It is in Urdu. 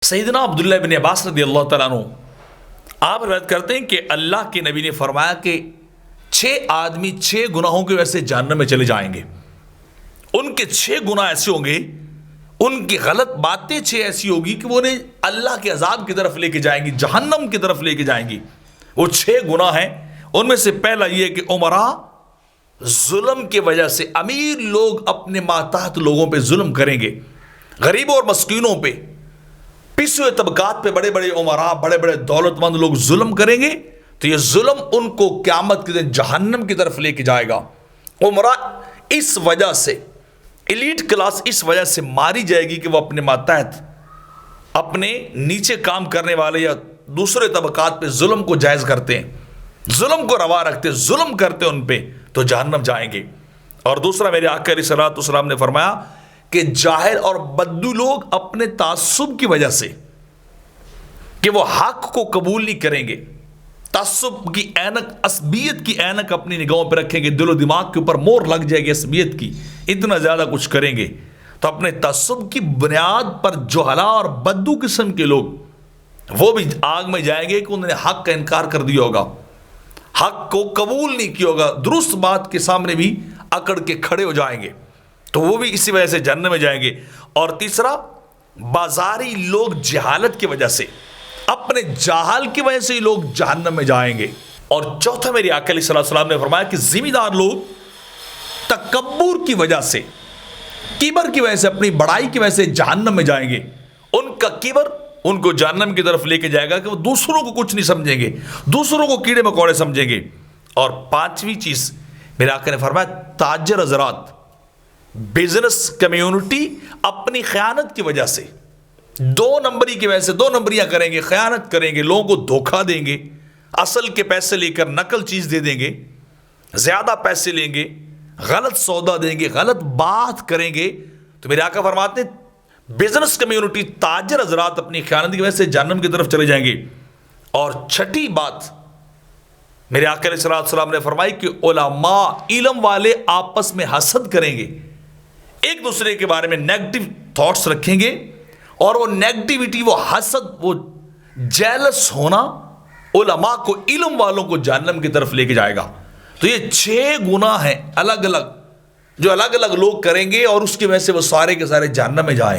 سیدنا عبداللہ بن عباس رضی اللہ تعالیٰ عنہ آپ روایت کرتے ہیں کہ اللہ کے نبی نے فرمایا کہ 6 آدمی 6 گناہوں کی وجہ سے جہنم میں چلے جائیں گے. ان کے 6 گناہ ایسے ہوں گے، ان کی غلط باتیں 6 ایسی ہوگی کہ وہ انہیں اللہ کے عذاب کی طرف لے کے جائیں گی، جہنم کی طرف لے کے جائیں گی. وہ 6 گناہ ہیں. ان میں سے پہلا یہ کہ عمرہ ظلم کی وجہ سے، امیر لوگ اپنے ماتحت لوگوں پہ ظلم کریں گے، غریبوں اور مسکینوں پہ، پسے ہوئے طبقات پہ بڑے بڑے عمراء، بڑے بڑے دولت مند لوگ ظلم کریں گے تو یہ ظلم ان کو قیامت کے دن جہنم کی طرف لے کے جائے گا. عمراء اس وجہ سے، ایلیٹ کلاس اس وجہ سے ماری جائے گی کہ وہ اپنے ماتحت، اپنے نیچے کام کرنے والے یا دوسرے طبقات پہ ظلم کو جائز کرتے ہیں، ظلم کو روا رکھتے ہیں، ظلم کرتے ہیں ان پہ، تو جہنم جائیں گے. اور دوسرا میرے آقا علیہ الصلوۃ والسلام نے فرمایا کہ جاہل اور بدو لوگ اپنے تعصب کی وجہ سے کہ وہ حق کو قبول نہیں کریں گے، تعصب کی اینک، عصبیت کی اینک اپنی نگاہوں پہ رکھیں گے، دل و دماغ کے اوپر مور لگ جائے گی عصبیت کی، اتنا زیادہ کچھ کریں گے، تو اپنے تعصب کی بنیاد پر جہلا اور بدو قسم کے لوگ وہ بھی آگ میں جائیں گے کہ انہوں نے حق کا انکار کر دیا ہوگا، حق کو قبول نہیں کیا ہوگا، درست بات کے سامنے بھی اکڑ کے کھڑے ہو جائیں گے، تو وہ بھی اسی وجہ سے جہنم میں جائیں گے. اور تیسرا، بازاری لوگ جہالت کی وجہ سے، اپنے جہال کی وجہ سے لوگ جہنم میں جائیں گے. اور چوتھا میرے آقا علیہ السلام نے فرمایا کہ ذمہ دار لوگ تکبر کی وجہ سے، کبر کی وجہ سے، اپنی بڑائی کی وجہ سے جہنم میں جائیں گے. ان کا کبر ان کو جہنم کی طرف لے کے جائے گا کہ وہ دوسروں کو کچھ نہیں سمجھیں گے، دوسروں کو کیڑے مکوڑے سمجھیں گے. اور پانچویں چیز میرے آقا نے فرمایا، تاجر حضرات، بزنس کمیونٹی اپنی خیانت کی وجہ سے، 2 نمبری کی وجہ سے 2 نمبریاں کریں گے، خیانت کریں گے، لوگوں کو دھوکہ دیں گے، اصل کے پیسے لے کر نقل چیز دے دیں گے، زیادہ پیسے لیں گے، غلط سودا دیں گے، غلط بات کریں گے. تو میرے آقا فرماتے ہیں بزنس کمیونٹی، تاجر حضرات اپنی خیانت کی وجہ سے جہنم کی طرف چلے جائیں گے. اور چھٹی بات میرے آقا علیہ السلام نے فرمائی کہ علماء، علم والے آپس میں حسد کریں گے، ایک دوسرے کے بارے میں نیگیٹو تھاٹس رکھیں گے، اور وہ نیگیٹیوٹی، وہ حسد، وہ جیلس ہونا علماء کو، علم والوں کو جہنم کی طرف لے کے جائے گا. تو یہ 6 گناہ ہیں الگ الگ جو الگ الگ لوگ کریں گے، اور اس کی وجہ سے وہ سارے کے سارے جہنم میں جائیں گے.